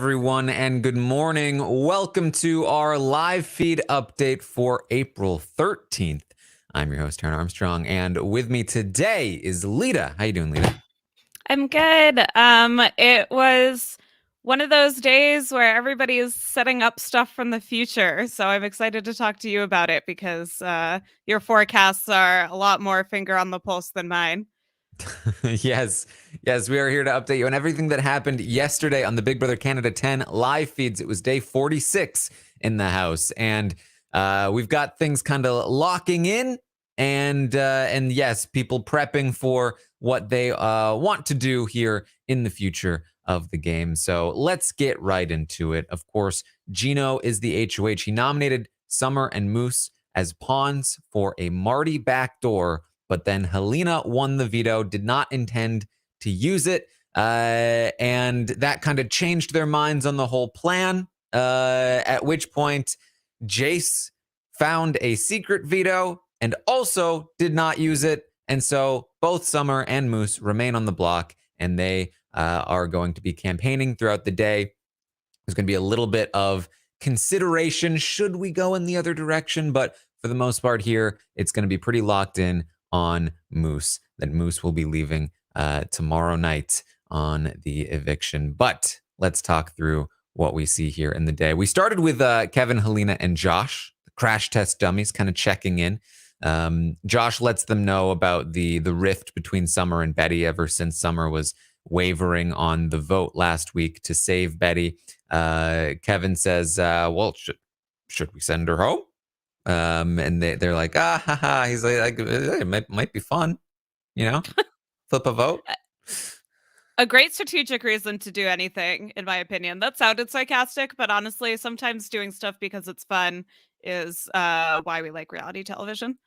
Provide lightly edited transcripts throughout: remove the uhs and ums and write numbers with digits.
everyone, and good morning. Welcome to our live feed update for April 13th. I'm your host, Taran Armstrong, and with me today is Lita. How you doing, Lita? I'm good. It was one of those days where everybody is setting up stuff from the future. So I'm excited to talk to you about it because your forecasts are a lot more finger on the pulse than mine. yes, we are here to update you on everything that happened yesterday on the Big Brother Canada 10 live feeds. It was day 46 in the house, and we've got things kind of locking in, and yes, people prepping for what they want to do here in the future of the game. So let's get right into it. Of course, Gino is the HOH. He nominated Summer and Moose as pawns for a Marty backdoor, but then Helena won the veto, did not intend to use it, and that kind of changed their minds on the whole plan, at which point Jace found a secret veto and also did not use it, and so both Summer and Moose remain on the block, and they are going to be campaigning throughout the day. There's going to be a little bit of consideration should we go in the other direction, but for the most part here, it's going to be pretty locked in on Moose, that Moose will be leaving tomorrow night on the eviction. But let's talk through what we see here in the day. We started with Kevin, Helena, and Josh, the crash test dummies, kind of checking in. Josh lets them know about the rift between Summer and Betty ever since Summer was wavering on the vote last week to save Betty. Kevin says, well, should we send her home? And they're like, ha. He's like it might be fun, flip a vote. A great strategic reason to do anything, in my opinion. That sounded sarcastic, but honestly, sometimes doing stuff because it's fun is why we like reality television.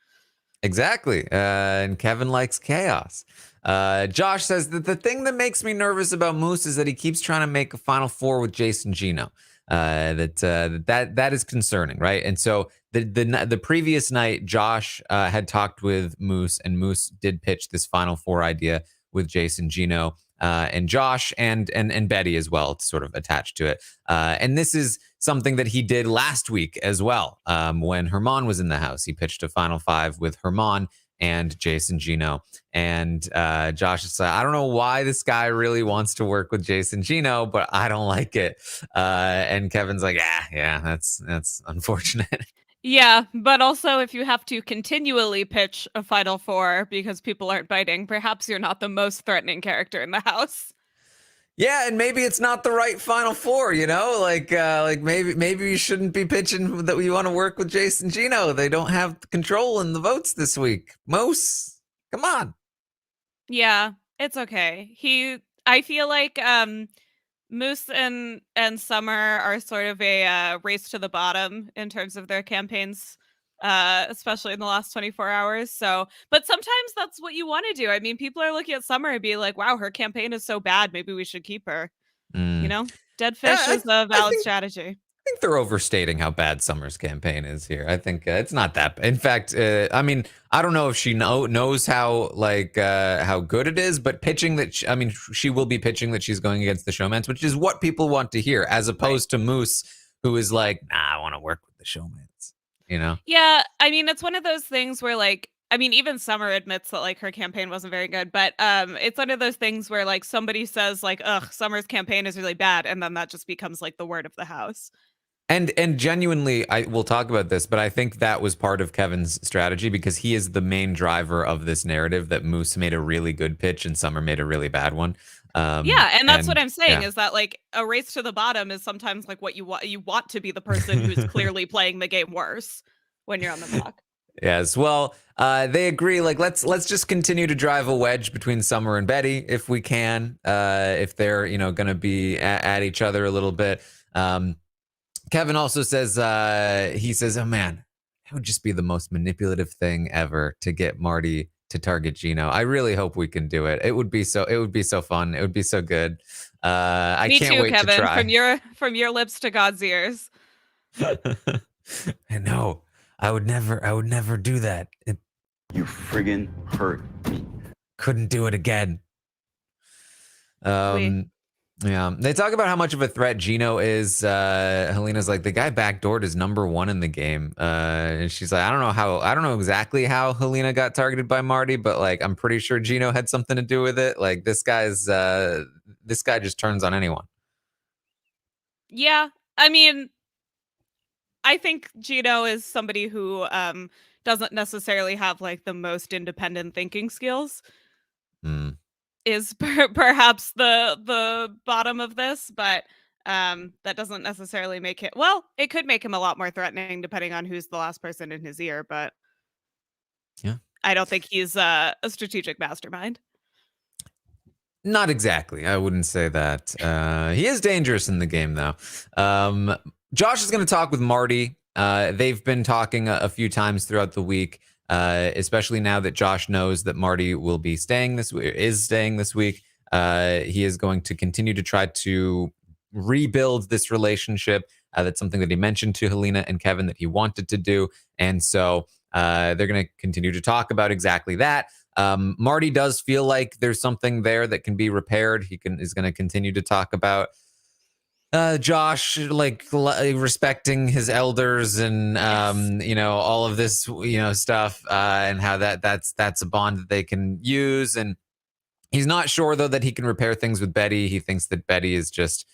Exactly. And Kevin likes chaos. Josh says that the thing that makes me nervous about Moose is that he keeps trying to make a Final Four with Jason Gino. That is concerning, right? And so the previous night, Josh had talked with Moose, and Moose did pitch this Final Four idea with Jason Gino and Josh and Betty as well, sort of attached to it. And this is something that he did last week as well. When Herman was in the house, he pitched a Final Five with Herman and Jason Gino. And Josh is like, I don't know why this guy really wants to work with Jason Gino, but I don't like it. And Kevin's like, yeah, that's unfortunate. Yeah, but also if you have to continually pitch a Final Four because people aren't biting, perhaps you're not the most threatening character in the house. Yeah, and maybe it's not the right Final Four, like maybe you shouldn't be pitching that you want to work with Jason Gino. They don't have control in the votes this week. Moose, come on. Yeah, it's okay. I feel like Moose and Summer are sort of a race to the bottom in terms of their campaigns, especially in the last 24 hours. So, but sometimes that's what you want to do. I mean, people are looking at Summer and be like, wow, her campaign is so bad. Maybe we should keep her. Dead Yeah, fish is a valid strategy. I think they're overstating how bad Summer's campaign is here. I think it's not that bad. In fact, I mean, I don't know if she knows how good it is, but pitching that, she will be pitching that she's going against the showmans, which is what people want to hear, as opposed to Moose, who is like, nah, I want to work with the showmans, Yeah, I mean, it's one of those things where even Summer admits that like her campaign wasn't very good, but it's one of those things where like somebody says like, ugh, Summer's campaign is really bad, and then that just becomes like the word of the house. And genuinely, I will talk about this, but I think that was part of Kevin's strategy, because he is the main driver of this narrative that Moose made a really good pitch and Summer made a really bad one. Yeah, and that's what I'm saying is that like a race to the bottom is sometimes like what you want. You want to be the person who's clearly playing the game worse when you're on the block. Yes, well, they agree. Like, let's just continue to drive a wedge between Summer and Betty if we can. If they're going to be at each other a little bit. Kevin also says, he says, oh man, it would just be the most manipulative thing ever to get Marty to target Gino. I really hope we can do it. It would be so fun. It would be so good. I Me can't too, wait Kevin, to try. from your lips to God's ears. I know. I would never do that. You friggin' hurt me. Couldn't do it again. Oui. Yeah, they talk about how much of a threat Gino is. Helena's like, the guy backdoored is #1 in the game, and she's like, I don't know exactly how Helena got targeted by Marty, but like, I'm pretty sure Gino had something to do with it. Like, this guy just turns on anyone. Yeah, I mean, I think Gino is somebody who doesn't necessarily have like the most independent thinking skills. Mm. Is perhaps the bottom of this, but that doesn't necessarily make it. Well, it could make him a lot more threatening depending on who's the last person in his ear. But Yeah, I don't think he's a strategic mastermind. not exactly. I wouldn't say that. He is dangerous in the game, though. Josh is going to talk with Marty. They've been talking a few times throughout the week, especially now that Josh knows that Marty will be staying this week. He is going to continue to try to rebuild this relationship. That's something that he mentioned to Helena and Kevin that he wanted to do. And so they're going to continue to talk about exactly that. Marty does feel like there's something there that can be repaired. Is going to continue to talk about Josh like respecting his elders and all of this stuff and how that's a bond that they can use. And he's not sure though that he can repair things with Betty. He thinks that Betty is just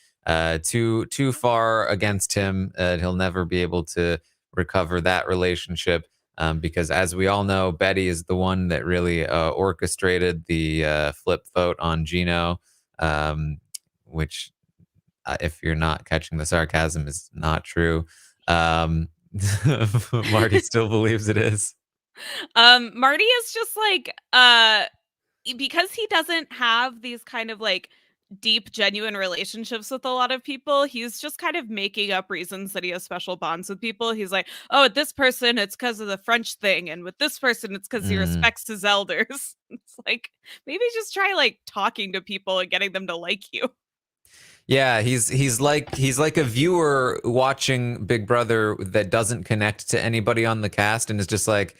too far against him. He'll never be able to recover that relationship. Because as we all know, Betty is the one that really orchestrated the flip vote on Gino, which, if you're not catching the sarcasm, is not true. Marty still believes it is. Marty is just like because he doesn't have these kind of like deep, genuine relationships with a lot of people, he's just kind of making up reasons that he has special bonds with people. He's like, oh, with this person, it's because of the French thing. And with this person, it's because he respects his elders. It's like, maybe just try like talking to people and getting them to like you. Yeah, he's like a viewer watching Big Brother that doesn't connect to anybody on the cast and is just like,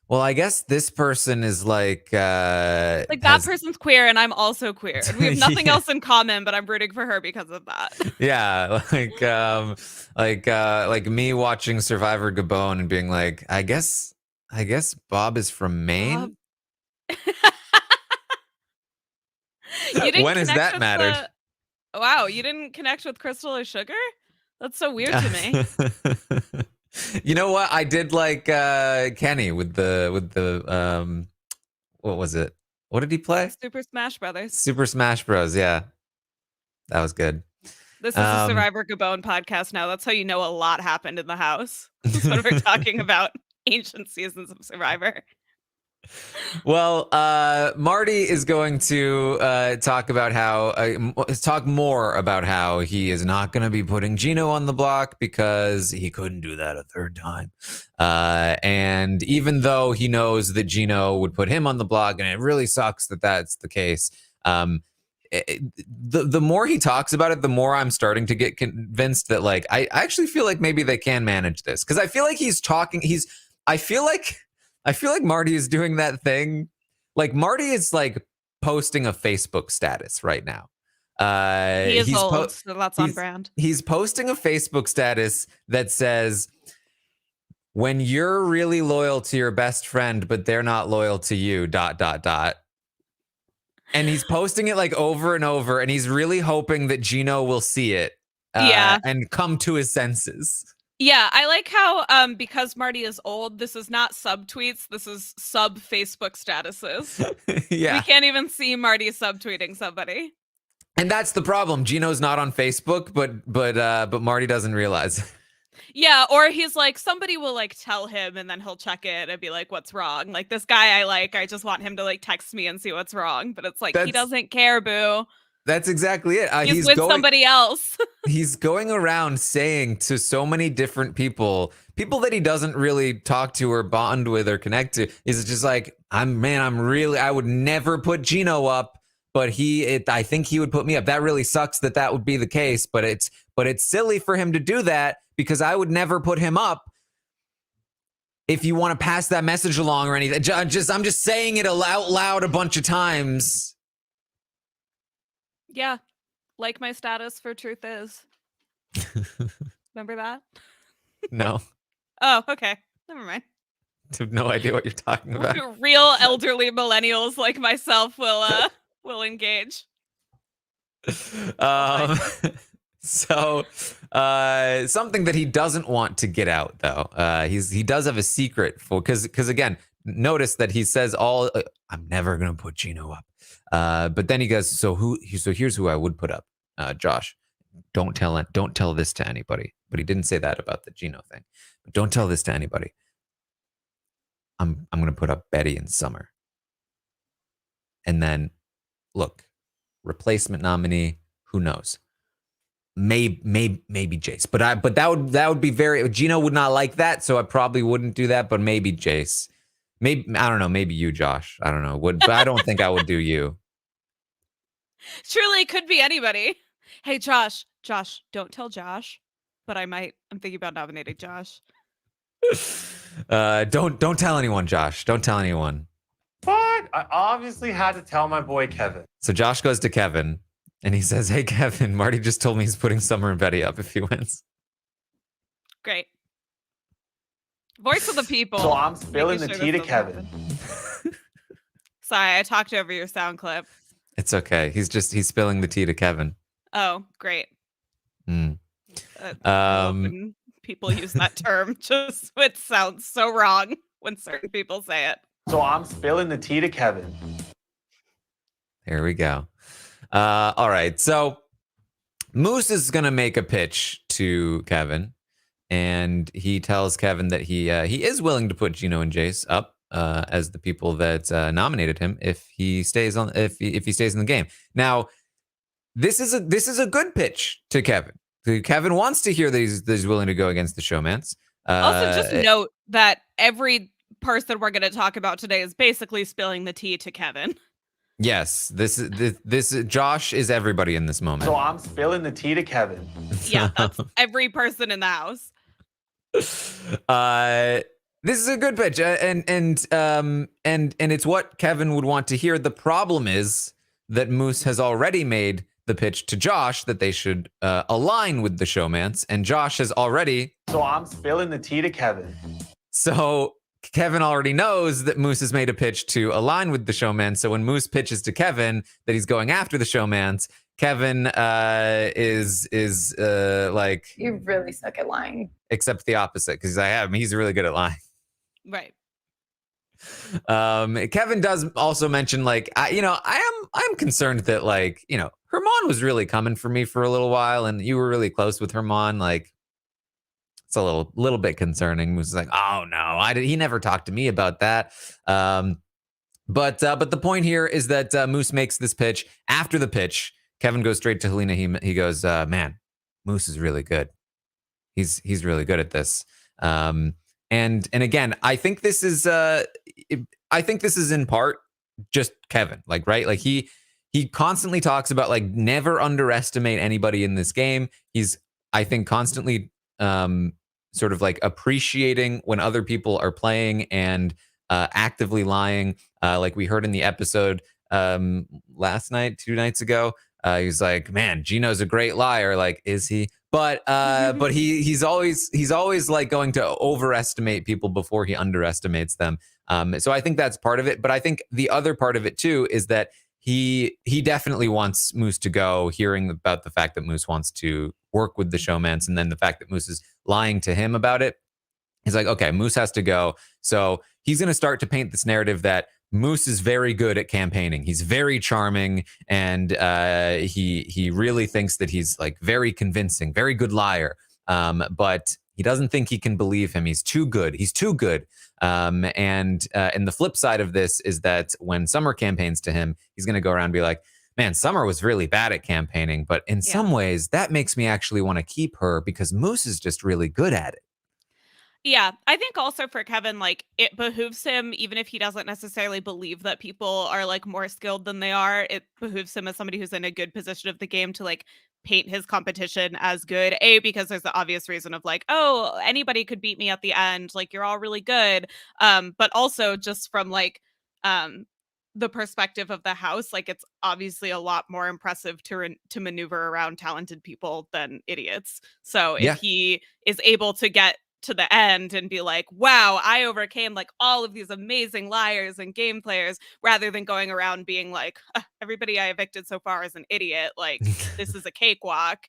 well, I guess this person is like that person's queer and I'm also queer. And we have nothing else in common, but I'm rooting for her because of that. Yeah, like me watching Survivor Gabon and being like, I guess Bob is from Maine. When has that mattered? Wow, you didn't connect with Crystal or Sugar? That's so weird to me. You know what? I did like Kenny with the what was it? What did he play? Super Smash Brothers. Super Smash Bros. Yeah, that was good. This is a Survivor Gabon podcast now. That's how you know a lot happened in the house. When we're talking about ancient seasons of Survivor. Well, Marty is going to talk more about how he is not going to be putting Gino on the block because he couldn't do that a third time. And even though he knows that Gino would put him on the block, and it really sucks that that's the case. The more he talks about it, the more I'm starting to get convinced that like I actually feel like maybe they can manage this, because I feel like I feel like Marty is doing that thing. Like Marty is like posting a Facebook status right now. He is old, so that's on brand. He's posting a Facebook status that says, when you're really loyal to your best friend, but they're not loyal to you, ... And he's posting it like over and over, and he's really hoping that Gino will see it and come to his senses. Yeah, I like how because Marty is old, this is not subtweets, this is sub Facebook statuses. Yeah. We can't even see Marty subtweeting somebody. And that's the problem. Gino's not on Facebook, but Marty doesn't realize. Yeah, or he's like, somebody will like tell him and then he'll check it and be like, what's wrong? Like, this guy I just want him to like text me and see what's wrong. But it's like, he doesn't care, boo. That's exactly it. He's with somebody else. He's going around saying to so many different people that he doesn't really talk to or bond with or connect to, he's just like, I would never put Gino up, but I think he would put me up. That really sucks that would be the case, but it's silly for him to do that because I would never put him up. If you want to pass that message along or anything, I'm just saying it out loud a bunch of times. Yeah. like my status for Truth Is. Remember that? No, Oh, okay. Never mind. I have no idea what you're talking about. Real elderly millennials like myself will engage. Um, so something that he doesn't want to get out though. He does have a secret for because again, notice that he says all I'm never gonna put Gino up. But then he goes, so here's who I would put up. Josh, don't tell this to anybody. But he didn't say that about the Gino thing. But don't tell this to anybody. I'm gonna put up Betty and Summer. And then look, replacement nominee, who knows? Maybe Jace, but that would be very. Gino would not like that, so I probably wouldn't do that. But maybe Jace, maybe I don't know. Maybe you, Josh. I don't know. But I don't think I would do you. Truly, could be anybody. Hey, Josh, don't tell Josh, but I'm thinking about nominating Josh. Don't tell anyone, Josh. Don't tell anyone. What? I obviously had to tell my boy Kevin. So Josh goes to Kevin and he says, "Hey, Kevin, Marty just told me he's putting Summer and Betty up if he wins." Great. Voice of the people. So I'm spilling the tea to Kevin. Sorry, I talked over your sound clip. It's okay. He's spilling the tea to Kevin. Oh, great. Mm. When people use that term, just it sounds so wrong when certain people say it. So I'm spilling the tea to Kevin. There we go. All right. So Moose is going to make a pitch to Kevin, and he tells Kevin that he is willing to put Gino and Jace up as the people that nominated him if he stays on if he stays in the game. Now, this is a good pitch to Kevin. Kevin wants to hear that he's willing to go against the showmance. Also, just note that every person we're going to talk about today is basically spilling the tea to Kevin. This Josh is everybody in this moment. So I'm spilling the tea to Kevin. Yeah, that's every person in the house. This is a good pitch, and it's what Kevin would want to hear. The problem is that Moose has already made the pitch to Josh that they should align with the showmance, and Josh has already. So I'm spilling the tea to Kevin. So Kevin already knows that Moose has made a pitch to align with the showman. So when Moose pitches to Kevin that he's going after the showmance, Kevin is like, you really suck at lying. Except the opposite, because he's really good at lying. Right. Kevin does also mention like I'm concerned that like Herman was really coming for me for a little while, and you were really close with Herman. Like it's a little bit concerning. Moose is like, oh no, he never talked to me about that. But the point here is that Moose makes this pitch. After the pitch, Kevin goes straight to Helena. He goes, man, Moose is really good. He's really good at this. And again, I think this is in part just Kevin, like, right? Like he constantly talks about like never underestimate anybody in this game. He's, I think, constantly sort of like appreciating when other people are playing and actively lying. Like we heard in the episode last night, 2 nights ago, he's like, man, Gino's a great liar. Like, is he? But he's always like going to overestimate people before he underestimates them. So I think that's part of it. But I think the other part of it too is that he definitely wants Moose to go, hearing about the fact that Moose wants to work with the showmance, and then the fact that Moose is lying to him about it. He's like, okay, Moose has to go. So he's going to start to paint this narrative that Moose is very good at campaigning. He's very charming, and he really thinks that he's like very convincing, very good liar. But he doesn't think he can believe him. He's too good. He's too good. And the flip side of this is that when Summer campaigns to him, he's going to go around and be like, man, Summer was really bad at campaigning, but in some ways that makes me actually want to keep her because Moose is just really good at it. Yeah, I think also for Kevin, like it behooves him, even if he doesn't necessarily believe that people are like more skilled than they are, it behooves him as somebody who's in a good position of the game to like paint his competition as good. Because there's the obvious reason of like, oh, anybody could beat me at the end. Like you're all really good. But also just from like the perspective of the house, like it's obviously a lot more impressive to maneuver around talented people than idiots. So if Yeah. he is able to get to the end and be like, wow, I overcame like all of these amazing liars and game players, rather than going around being like, everybody I evicted so far is an idiot, like this is a cakewalk,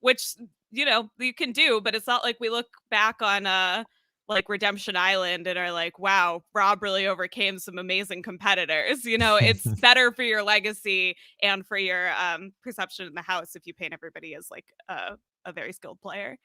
which you can do, but it's not like we look back on like Redemption Island and are like, wow, Rob really overcame some amazing competitors. It's better for your legacy and for your perception in the house if you paint everybody as like a very skilled player.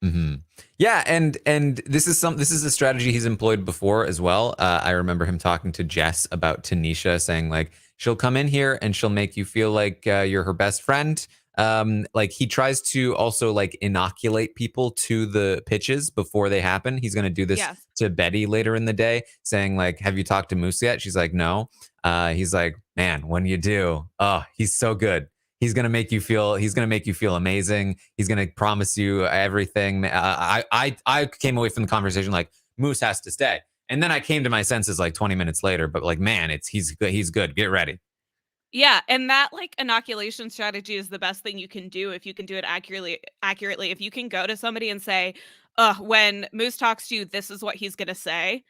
Mm-hmm. Yeah, and this is a strategy he's employed before as well. I remember him talking to Jess about Tanisha, saying like she'll come in here and she'll make you feel like you're her best friend. Like he tries to also like inoculate people to the pitches before they happen. He's going to do this Yes. to Betty later in the day, saying like, "Have you talked to Moose yet?" She's like, "No." He's like, "Man, when you do, oh, he's so good. He's gonna make you feel amazing. He's gonna promise you everything." I came away from the conversation like Moose has to stay, and then I came to my senses like 20 minutes later. But like, man, he's good. Get ready. Yeah, and that like inoculation strategy is the best thing you can do if you can do it accurately. If you can go to somebody and say, when Moose talks to you, this is what he's gonna say,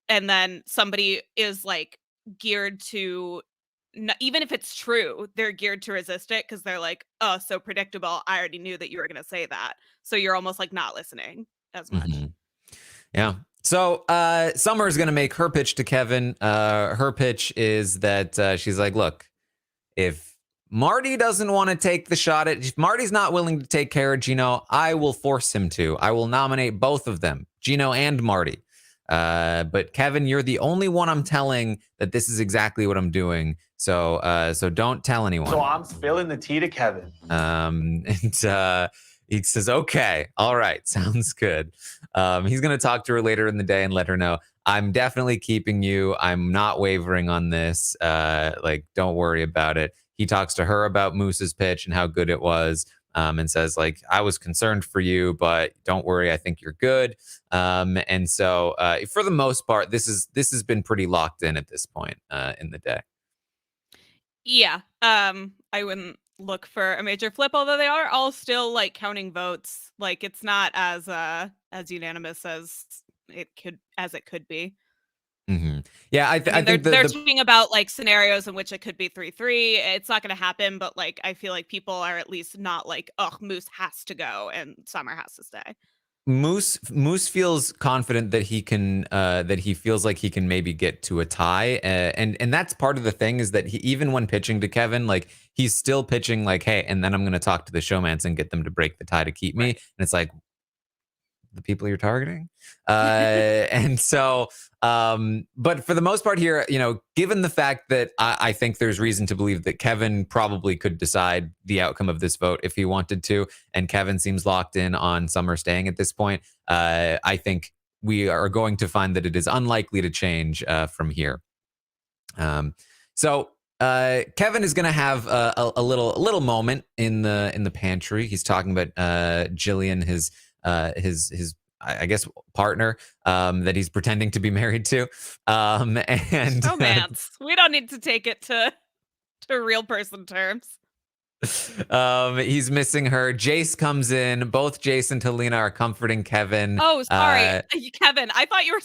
and then somebody is like geared to, even if it's true, they're geared to resist it because they're like, oh, so predictable. I already knew that you were gonna say that, so you're almost like not listening as much. Mm-hmm. Yeah. So Summer's going to make her pitch to Kevin. Her pitch is that she's like, look, if Marty doesn't want to take the shot if Marty's not willing to take care of Gino, I will force him to. I will nominate both of them, Gino and Marty. But Kevin, you're the only one I'm telling that this is exactly what I'm doing. So don't tell anyone. So I'm spilling the tea to Kevin. And he says, okay, all right, sounds good. He's going to talk to her later in the day and let her know, I'm definitely keeping you. I'm not wavering on this. Like, don't worry about it. He talks to her about Moose's pitch and how good it was, and says, like, I was concerned for you, but don't worry. I think you're good. And so for the most part, this has been pretty locked in at this point in the day. Yeah. I wouldn't look for a major flip, although they are all still like counting votes. Like it's not as unanimous as it could be. Mm-hmm. Yeah, I think they're talking about like scenarios in which it could be 3-3. It's not going to happen, but like I feel like people are at least not like, oh, Moose has to go and Summer has to stay. Moose feels confident that he can that he feels like he can maybe get to a tie, and that's part of the thing is that he, even when pitching to Kevin, like he's still pitching like, hey, and then I'm going to talk to the showmans and get them to break the tie to keep me, and it's like the people you're targeting, and so but for the most part here, given the fact that I think there's reason to believe that Kevin probably could decide the outcome of this vote if he wanted to, and Kevin seems locked in on Summer staying at this point, I think we are going to find that it is unlikely to change from here. So Kevin is going to have a little moment in the pantry. He's talking about Jillian, his I guess partner that he's pretending to be married to, and romance. We don't need to take it to real person terms. He's missing her. Jace comes in. Both Jace and Talina are comforting Kevin. Oh, sorry, Kevin. I thought you were.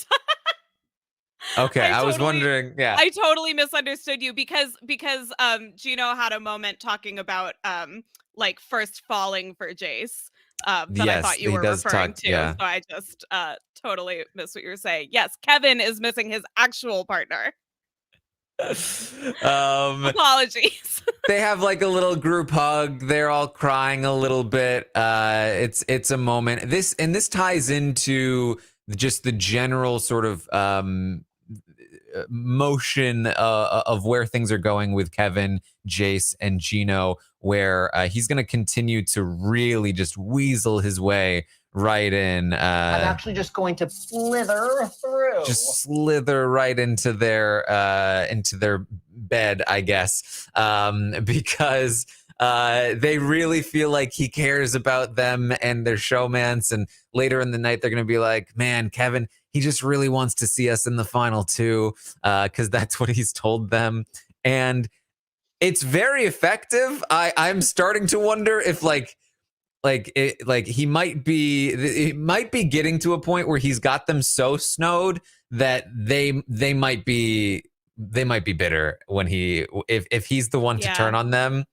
Okay, I was wondering. Yeah, I totally misunderstood you because Gino had a moment talking about like first falling for Jace. That yes, I thought you were referring to. Yeah. So I just totally missed what you were saying. Yes, Kevin is missing his actual partner. Apologies. They have like a little group hug. They're all crying a little bit. It's a moment. This ties into just the general sort of motion of where things are going with Kevin, Jace, and Gino, where he's going to continue to really just weasel his way right in. I'm actually just going to slither through. Just slither right into their bed, I guess, because They really feel like he cares about them and their showmance. And later in the night, they're going to be like, man, Kevin, he just really wants to see us in the final two, because that's what he's told them. And it's very effective. I'm starting to wonder if he might be getting to a point where he's got them so snowed that they might be bitter when if he's the one to turn on them.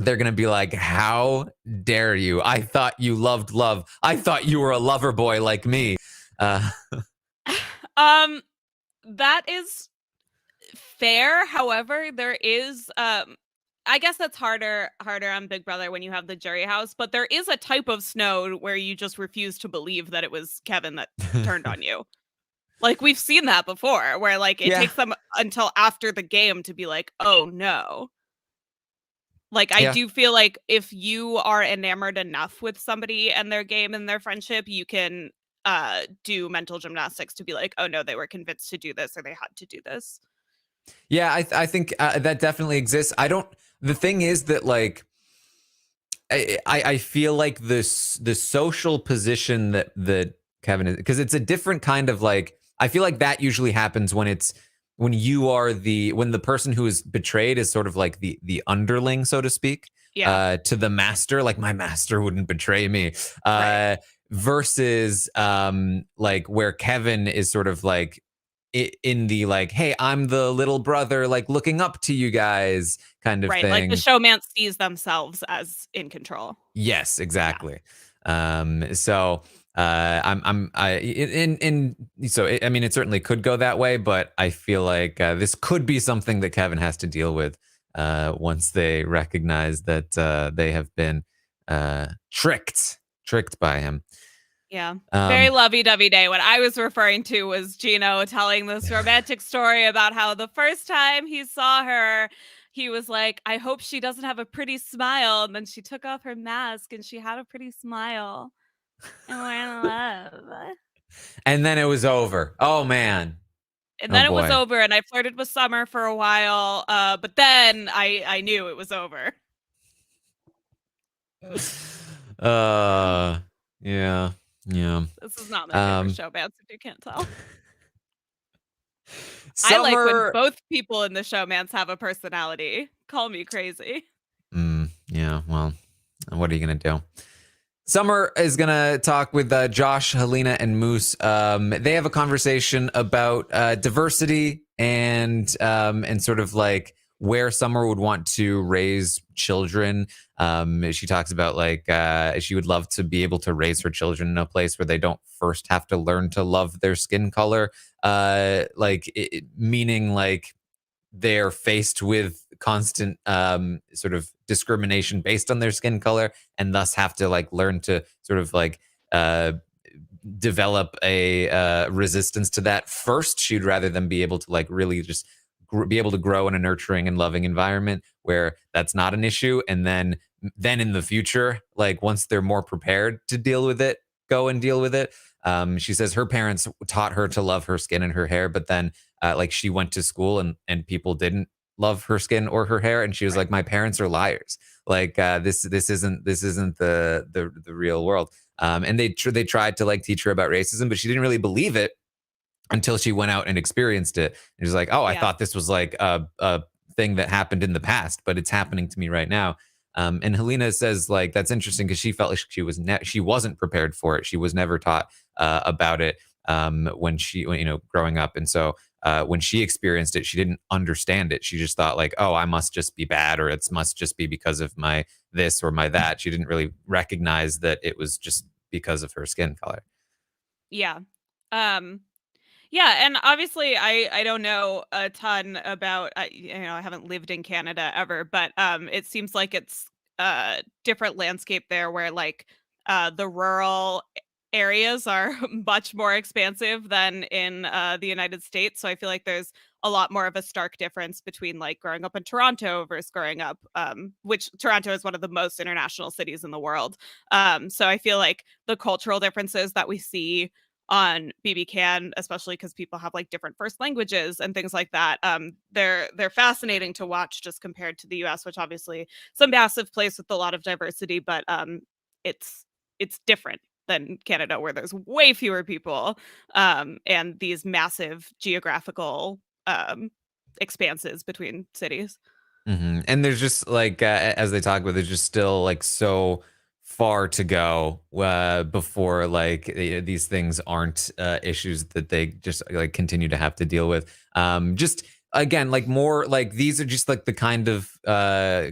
They're gonna be like, how dare you? I thought you loved love. I thought you were a lover boy like me. That is fair. However, there is I guess that's harder on Big Brother when you have the jury house, but there is a type of snow where you just refuse to believe that it was Kevin that turned on you. Like, we've seen that before, where like it takes them until after the game to be like, oh no. Like, I do feel like if you are enamored enough with somebody and their game and their friendship, you can do mental gymnastics to be like, oh no, they were convinced to do this or they had to do this. Yeah, I think that definitely exists. The thing is that like I feel like the social position that Kevin is, because it's a different kind of like, I feel like that usually happens when when the person who is betrayed is sort of like the underling, so to speak, to the master. Like, my master wouldn't betray me. Versus like where Kevin is sort of like in the like, hey, I'm the little brother, like looking up to you guys kind of thing. Like the showman sees themselves as in control. Yes, exactly. So it certainly could go that way, but I feel like this could be something that Kevin has to deal with once they recognize that they have been tricked by him. Yeah. Very lovey-dovey day. What I was referring to was Gino telling this romantic story about how the first time he saw her, he was like, I hope she doesn't have a pretty smile. And then she took off her mask and she had a pretty smile. And we're in love. And then it was over. Oh, man. And then it was over, and I flirted with Summer for a while. But then I knew it was over. Yeah. This is not my favorite show, Mance, if you can't tell. Summer... I like when both people in the showmance have a personality. Call me crazy. Yeah, well, what are you going to do? Summer is going to talk with Josh, Helena, and Moose. They have a conversation about diversity and sort of like where Summer would want to raise children. She talks about like she would love to be able to raise her children in a place where they don't first have to learn to love their skin color. Meaning like they're faced with constant sort of discrimination based on their skin color, and thus have to like learn to sort of like develop a resistance to that first. She'd rather them be able to like really just be able to grow in a nurturing and loving environment where that's not an issue, and then in the future, like once they're more prepared to deal with it, go and deal with it. She says her parents taught her to love her skin and her hair, but then like she went to school and people didn't love her skin or her hair, and she was like, my parents are liars. Like this isn't the real world. And they tried to like teach her about racism, but she didn't really believe it until she went out and experienced it. And she's like, oh, I thought this was like a thing that happened in the past, but it's happening to me right now. And Helena says like, that's interesting because she felt like she wasn't prepared for it. She was never taught about it when growing up. And so when she experienced it, she didn't understand it. She just thought like, oh, I must just be bad, or it must just be because of my this or my that. She didn't really recognize that it was just because of her skin color. Yeah. Yeah, and obviously I don't know a ton about I haven't lived in Canada ever, but it seems like it's a different landscape there where like the rural areas are much more expansive than in the United States. So I feel like there's a lot more of a stark difference between like growing up in Toronto versus growing up, which Toronto is one of the most international cities in the world. So I feel like the cultural differences that we see on BBCAN, especially because people have like different first languages and things like that. They're fascinating to watch just compared to the US, which obviously is a massive place with a lot of diversity, but it's different than Canada, where there's way fewer people and these massive geographical expanses between cities. And there's just like as they talk about, there's just still like so far to go before like these things aren't issues that they just like continue to have to deal with. Just again, like more like these are just like the kind of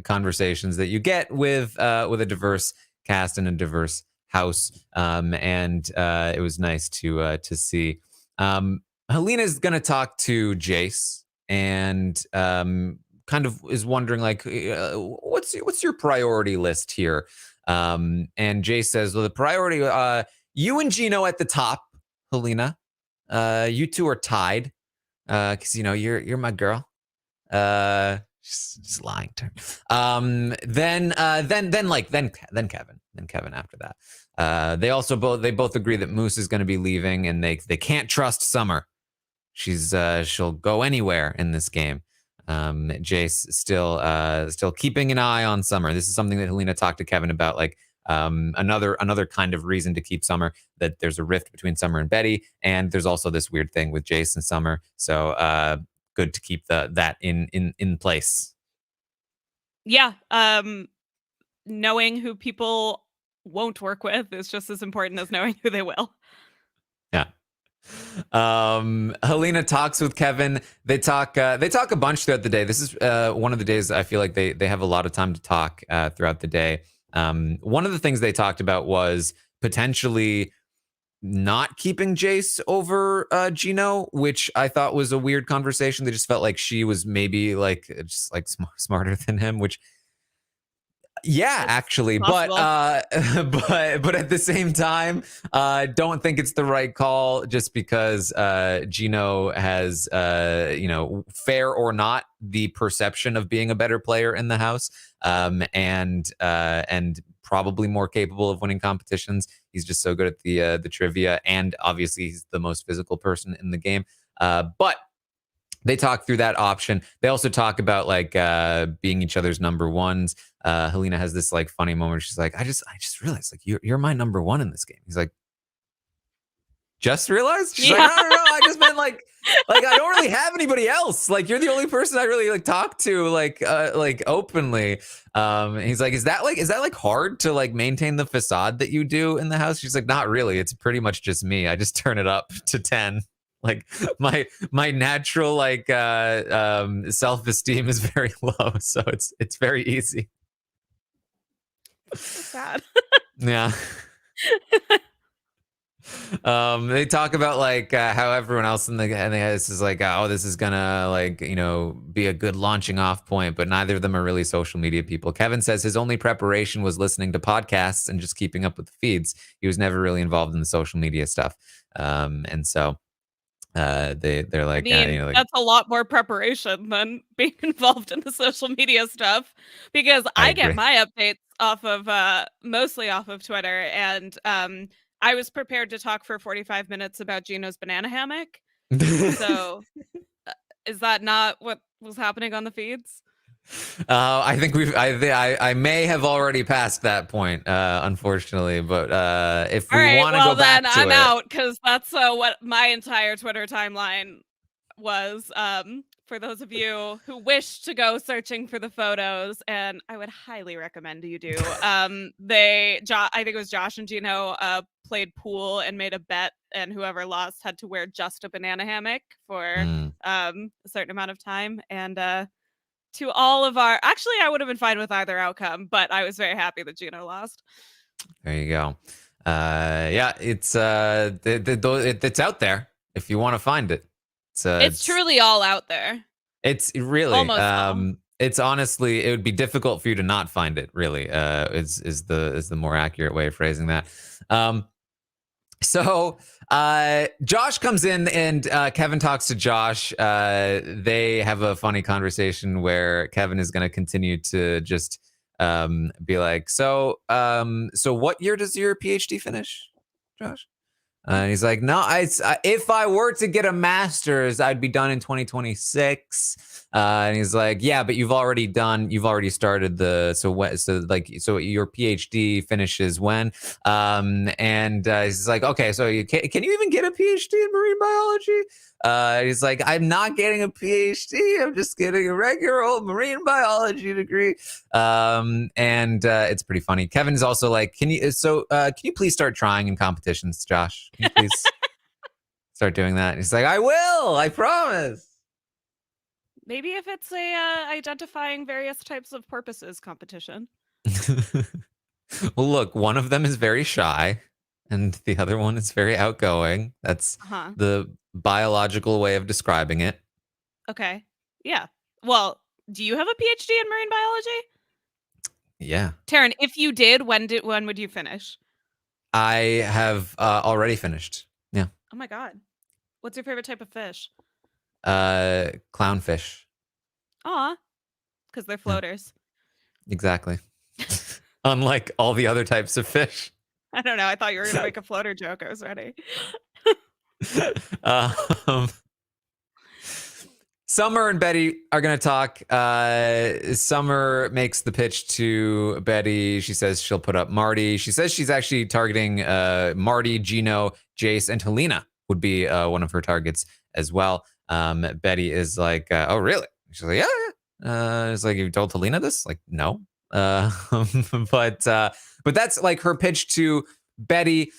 conversations that you get with a diverse cast and a diverse house. And it was nice to see. Helena's gonna talk to Jace and kind of is wondering like what's your priority list here, and Jace says, well, the priority, you and Gino at the top, Helena, you two are tied because you're my girl. Just lying to her. Then Kevin after that. They both agree that Moose is going to be leaving and they can't trust Summer. She'll go anywhere in this game. Jace still keeping an eye on Summer. This is something that Helena talked to Kevin about, like another kind of reason to keep Summer, that there's a rift between Summer and Betty, and there's also this weird thing with Jace and Summer. So good to keep that in place. Yeah, knowing who people won't work with is just as important as knowing who they will. Yeah. Helena talks with Kevin. They talk a bunch throughout the day. This is one of the days I feel like they have a lot of time to talk throughout the day. One of the things they talked about was potentially not keeping Jace over Gino, which I thought was a weird conversation. They just felt like she was maybe like just like smarter than him, which yeah, actually, but at the same time, don't think it's the right call just because Gino has, fair or not, the perception of being a better player in the house, and probably more capable of winning competitions. He's just so good at the trivia, and obviously he's the most physical person in the game. But they talk through that option. They also talk about like being each other's number ones. Helena has this like funny moment. She's like, I just realized like you're my number one in this game. He's like, just realized? She's like, no, I just meant like I don't really have anybody else. Like you're the only person I really like talk to like openly. He's like, is that like hard to like maintain the facade that you do in the house? She's like, not really. It's pretty much just me. I just turn it up to 10. Like my natural like self-esteem is very low, so it's very easy. Sad. Yeah. They talk about like how everyone else in the house is like, oh, this is gonna like be a good launching off point, but neither of them are really social media people. Kevin says his only preparation was listening to podcasts and just keeping up with the feeds. He was never really involved in the social media stuff, and so they're like, I mean, that's a lot more preparation than being involved in the social media stuff, because I get my updates off of mostly off of Twitter, and I was prepared to talk for 45 minutes about Gino's banana hammock. So is that not what was happening on the feeds? I think I may have already passed that point, unfortunately. But if we want to go back to it, I'm out, because that's what my entire Twitter timeline was. For those of you who wish to go searching for the photos, and I would highly recommend you do. I think it was Josh and Gino played pool and made a bet, and whoever lost had to wear just a banana hammock for a certain amount of time. And to all of actually, I would have been fine with either outcome, but I was very happy that Gino lost. There you go. Yeah, it's it's out there if you want to find it. It's truly all out there. It's really almost all. It's honestly, it would be difficult for you to not find it. Really, is the more accurate way of phrasing that. So Josh comes in and Kevin talks to Josh. They have a funny conversation where Kevin is going to continue to just be like, so what year does your PhD finish, Josh? And he's like, no, if I were to get a master's, I'd be done in 2026. And he's like, yeah, but you've already started so your PhD finishes when? And he's like, okay, so can you even get a PhD in marine biology? He's like, I'm not getting a PhD. I'm just getting a regular old marine biology degree. And it's pretty funny. Kevin's also like, can you please start trying in competitions, Josh? Can you please start doing that? And he's like, I will. I promise. Maybe if it's a identifying various types of porpoises competition. Well, look, one of them is very shy, and the other one is very outgoing. That's the biological way of describing it. Okay. Yeah. Well, do you have a PhD in marine biology? Yeah. Taran, if you did, when would you finish? I have already finished. Yeah. Oh my god. What's your favorite type of fish? Clownfish. Aw. Because they're floaters. Yeah. Exactly. Unlike all the other types of fish. I don't know. I thought you were going to make a floater joke. I was ready. Summer and Betty are going to talk. Summer makes the pitch to Betty. She says she'll put up Marty. She says she's actually targeting Marty, Gino, Jace, and Helena would be one of her targets as well. Betty is like, oh, really? She's like, yeah. It's like, you told Helena this? Like, no. But that's like her pitch to Betty,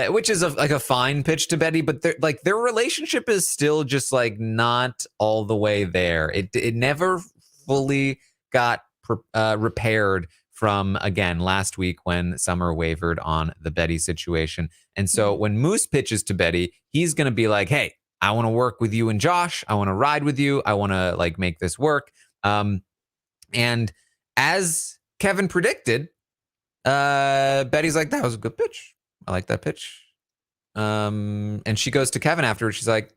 which is a fine pitch to Betty, but their relationship is still just like not all the way there. It never fully got repaired from, again, last week when Summer wavered on the Betty situation. And so when Moose pitches to Betty, he's going to be like, hey, I want to work with you and Josh. I want to ride with you. I want to like make this work. And as Kevin predicted, Betty's like, that was a good pitch. I like that pitch. And she goes to Kevin afterwards. She's like,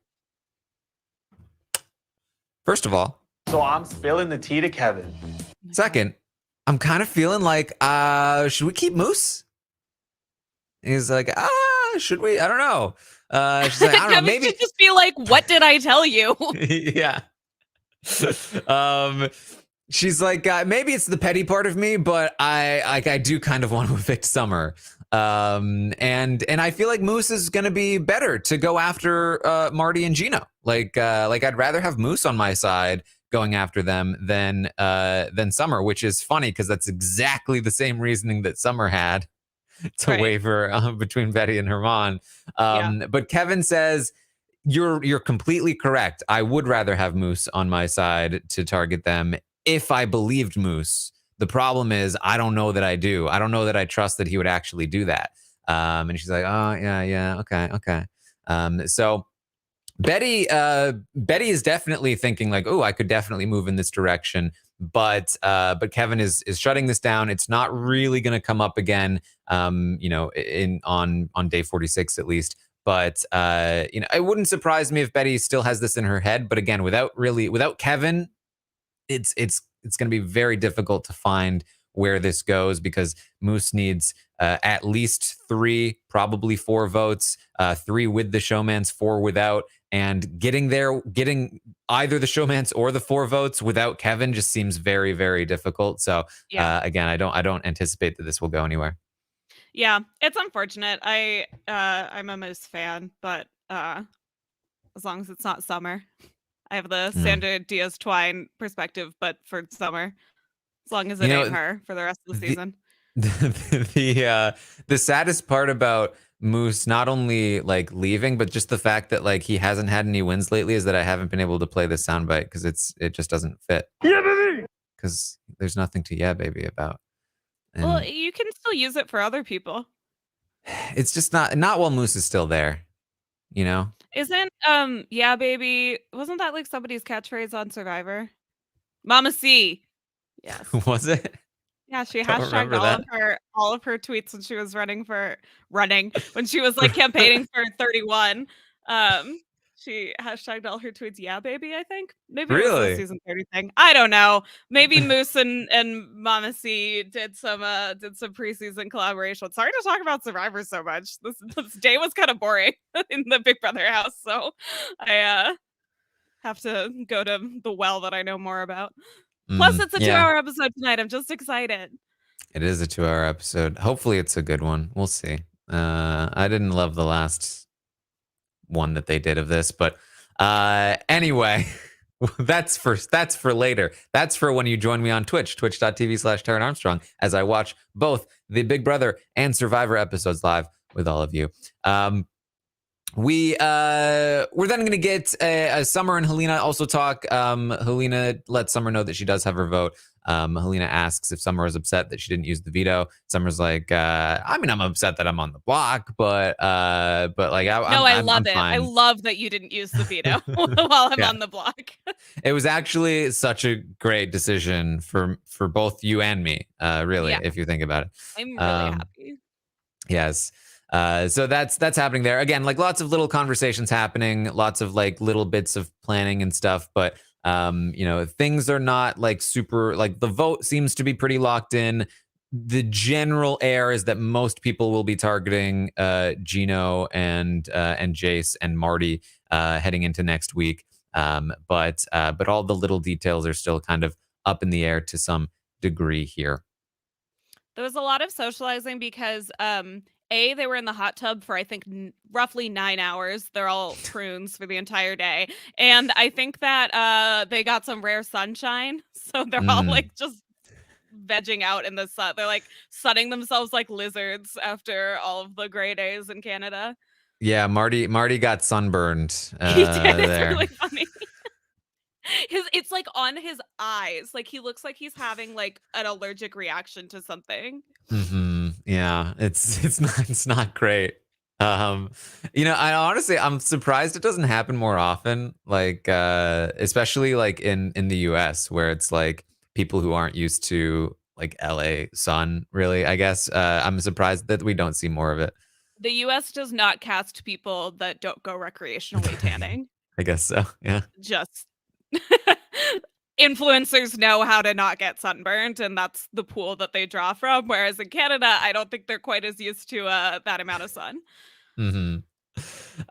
first of all, So I'm spilling the tea to Kevin. second, I'm kind of feeling like, should we keep Moose? He's like, should we? I don't know. She's like, I don't know. Maybe should just be like, what did I tell you? Yeah. She's like, maybe it's the petty part of me, but I do kind of want to evict Summer. And I feel like Moose is going to be better to go after Marty and Gino. Like I'd rather have Moose on my side going after them than Summer, which is funny because that's exactly the same reasoning that Summer had to waver between Betty and Herman. But Kevin says, you're completely correct. I would rather have Moose on my side to target them if I believed Moose. The problem is I don't know that I do. I don't know that I trust that he would actually do that. And she's like, oh, yeah, okay. So Betty is definitely thinking like, oh, I could definitely move in this direction. But Kevin is shutting this down. It's not really going to come up again, on day 46 at least. But it wouldn't surprise me if Betty still has this in her head. But again, without Kevin, it's going to be very difficult to find where this goes because Moose needs at least 3, probably 4 votes, 3 with the showmans, 4 without. And getting either the showmans or the 4 votes without Kevin just seems very, very difficult. So again, I don't anticipate that this will go anywhere. Yeah, it's unfortunate. I'm a Moose fan, but as long as it's not Summer. I have the Sandra Diaz Twine perspective, but for Summer, as long as it ain't her for the rest of the season. The saddest part about Moose not only like leaving, but just the fact that like he hasn't had any wins lately is that I haven't been able to play this soundbite because it just doesn't fit. Yeah, baby. Because there's nothing to yeah, baby about. And well, you can still use it for other people. It's just not while Moose is still there. Isn't yeah baby, wasn't that like somebody's catchphrase on Survivor? Mama C. Yes. Was it? Yeah, she hashtagged all of her tweets when she was running when she was like campaigning for 31. She hashtagged all her tweets, "Yeah, baby," I think. Maybe it was a Really? season 30 thing. I don't know. Maybe Moose and Mama C did some preseason collaboration. Sorry to talk about Survivor so much. This day was kind of boring in the Big Brother house, so I have to go to the well that I know more about. Plus, it's a Yeah, 2-hour episode tonight. I'm just excited. it is a 2-hour episode. Hopefully it's a good one. We'll see. I didn't love the last one that they did of this, but anyway, that's for later. That's for when you join me on Twitch, twitch.tv/Taran Armstrong, as I watch both the Big Brother and Survivor episodes live with all of you. We're then going to get Summer and Helena also talk. Helena lets Summer know that she does have her vote. Helena asks if Summer is upset that she didn't use the veto. Summer's like, I mean, I'm upset that I'm on the block, but like, I love I'm it. I fine. love that you didn't use the veto while I'm Yeah. on the block. It was actually such a great decision for both you and me, really, Yeah. if you think about it. I'm really happy. Yes. So that's happening there. Again, like lots of little conversations happening, lots of like little bits of planning and stuff, but things are not like super, like the vote seems to be pretty locked in. The general air is that most people will be targeting Gino and Jace and Marty heading into next week. But all the little details are still kind of up in the air to some degree here. There was a lot of socializing because they were in the hot tub for I think roughly 9 hours. They're all prunes for the entire day, and I think that they got some rare sunshine, so they're all like just vegging out in the sun. They're like sunning themselves like lizards after all of the gray days in Canada. Yeah, Marty got sunburned He did. It's there. really funny. It's like on his eyes. Like he looks like he's having like an allergic reaction to something. Yeah, it's not great. I'm surprised it doesn't happen more often. Like, especially like in the US, where it's like people who aren't used to like LA sun, really. I guess I'm surprised that we don't see more of it. The US does not cast people that don't go recreationally tanning. I guess so. Yeah. Just influencers know how to not get sunburned, and that's the pool that they draw from. Whereas in Canada, I don't think they're quite as used to that amount of sun.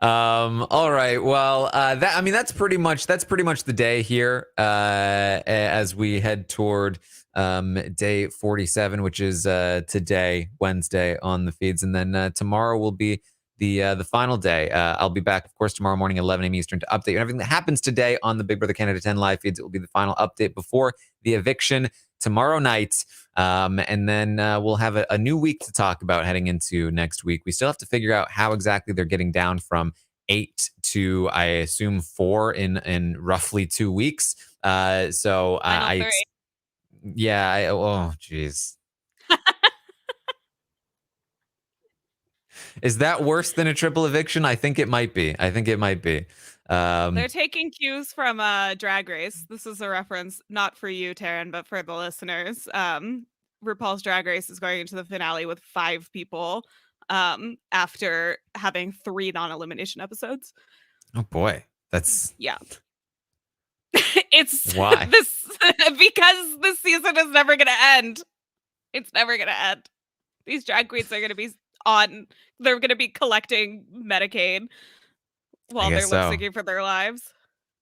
All right. Well, that's pretty much the day here as we head toward day 47, which is today, Wednesday, on the feeds, and then tomorrow will be the final day. I'll be back, of course, tomorrow morning at 11 a.m. Eastern to update you on everything that happens today on the Big Brother Canada 10 live feeds. It will be the final update before the eviction tomorrow night. And then we'll have a new week to talk about heading into next week. We still have to figure out how exactly they're getting down from 8 to, I assume, 4 in roughly 2 weeks. Oh, geez. Is that worse than a triple eviction? I think it might be. They're taking cues from Drag Race. This is a reference not for you, Taran, but for the listeners. RuPaul's Drag Race is going into the finale with 5 people after having 3 non-elimination episodes. Oh boy, that's it's why this because this season is never going to end. It's never going to end. These drag queens are going to be they're going to be collecting Medicaid while they're lip syncing for their lives.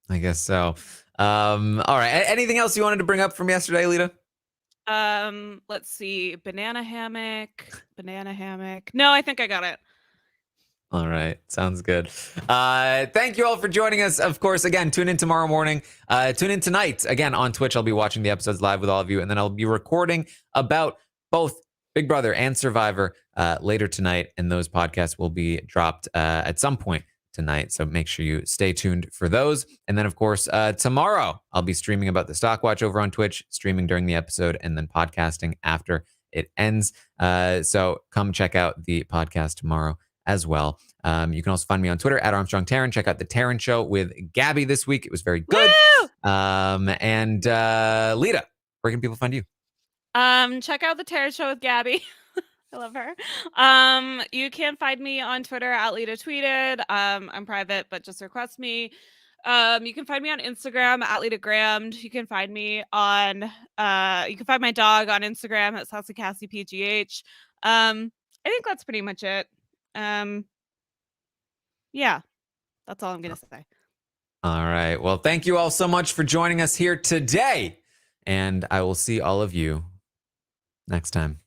I guess so. All right. Anything else you wanted to bring up from yesterday, Lita? Let's see. Banana hammock. No, I think I got it. All right. Sounds good. Thank you all for joining us. Of course, again, tune in tomorrow morning. Tune in tonight. Again, on Twitch, I'll be watching the episodes live with all of you. And then I'll be recording about both Big Brother and Survivor later tonight. And those podcasts will be dropped at some point tonight. So make sure you stay tuned for those. And then, of course, tomorrow, I'll be streaming about the Stock Watch over on Twitch, streaming during the episode, and then podcasting after it ends. So come check out the podcast tomorrow as well. You can also find me on Twitter at Armstrong Taran. Check out the Taran Show with Gabby this week. It was very good. Lita, where can people find you? Check out the Taran Show with Gabby I love her. You can find me on Twitter at Lita Tweeted. I'm private, but just request me. You can find me on Instagram at Lita Grammed. You can find me on you can find my dog on Instagram at Sassy Cassie PGH. I think that's pretty much it. Yeah, that's all I'm gonna say. All right. Well, thank you all so much for joining us here today. And I will see all of you next time.